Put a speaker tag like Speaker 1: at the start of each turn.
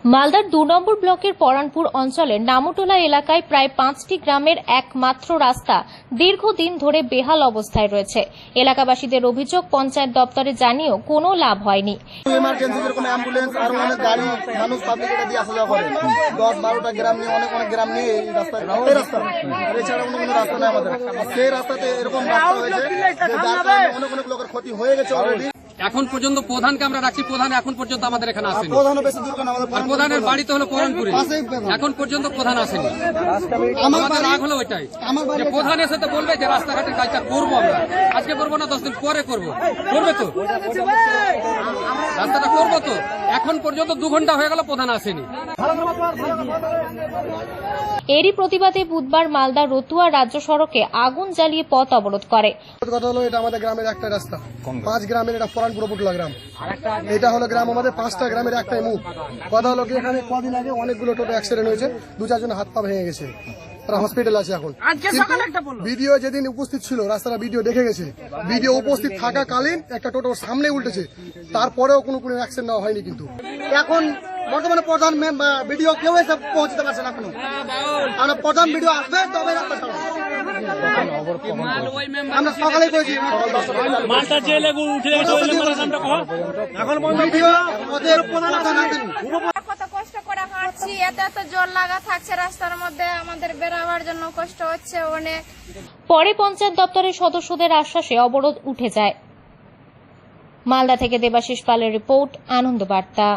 Speaker 1: মালদার ২ নম্বর ব্লকের পরানপুর অঞ্চলের নামটোলা এলাকায় প্রায় ৫টি গ্রামের একমাত্র রাস্তা দীর্ঘদিন ধরে বেহাল অবস্থায় রয়েছে। এলাকাবাসীদের অভিযোগ, পঞ্চায়েত দপ্তরে জানিয়েও কোনো লাভ হয়নি।
Speaker 2: ইমার্জেন্সি যেরকম অ্যাম্বুলেন্স আর অনেক গাড়ি মানুষ পাবলিক এটা দিয়ে আসা যাওয়া করে ১০-১২টা গ্রাম নিয়ে অনেক গেরাম নিয়ে এই রাস্তা এছাড়া অন্য কোনো রাস্তা নেই আমাদের। সেই রাস্তাতে এরকম রাস্তা হয়েছে যে যার কারণে অনেক লোকের ক্ষতি হয়ে গেছে অলরেডি।
Speaker 3: এখন পর্যন্ত প্রধানকে আমরা রাখছি, প্রধান এখন পর্যন্ত আমাদের এখানে আসেনি।
Speaker 2: প্রধানও বেশি দূর কেন, আমাদের
Speaker 3: আর প্রধানের বাড়ি তো হলো পরানপুরে, এখন পর্যন্ত প্রধান আসেনি। আমাদের রাগ হলো ওইটাই যে প্রধান এসে তো বলবে যে রাস্তাঘাটের কাজটা করবো, আমরা আজকে করবো না 10 দিন পরে করবো, করবে তো রাস্তাটা করবো তো। এখন পর্যন্ত 2 ঘন্টা হয়ে গেল, প্রধান আসেনি।
Speaker 1: এরই প্রতিবাদে বুধবার মালদা রতুয়া রাজ্য সড়কে আগুন জ্বালিয়ে পথ অবরোধ করে।
Speaker 2: কথা হলো এটা আমাদের গ্রামের একটা রাস্তা, 5 গ্রামের এটা পরানপুর উপটুলা গ্রাম। এটা হলো গ্রাম আমাদের 5টা গ্রামের একটাই মুখ। কথা হলো কি এখানে কদিন আগে অনেকগুলো টোটো অ্যাক্সিডেন্ট হয়েছে, 2-4 জন হাত পা ভেঙে গেছে, তারা হসপিটাল আছে এখন। ভিডিও যেদিন উপস্থিত ছিল রাস্তাটা ভিডিও দেখে গেছে, ভিডিও উপস্থিত থাকাকালীন একটা টোটোর সামনে উল্টেছে, তারপরেও কোনো অ্যাকশন নেওয়া হয়নি। কিন্তু এখন বর্তমানে প্রধান ভিডিও কেউ এসে পৌঁছতে পারছে না এখনো। আমরা প্রধান ভিডিও আসবে তবে রাস্তা ছাড়বো। আমরা সকালে করেছি
Speaker 4: কত কষ্ট করে হাঁটছি, এত জল লাগা থাকছে রাস্তার মধ্যে, আমাদের বেরাবার জন্য কষ্ট হচ্ছে অনেক।
Speaker 1: পরে পঞ্চায়েত দপ্তরের সদস্যদের আশ্বাসে অবরোধ উঠে যায়। মালদা থেকে দেবাশিস পালের রিপোর্ট, আনন্দ বার্তা।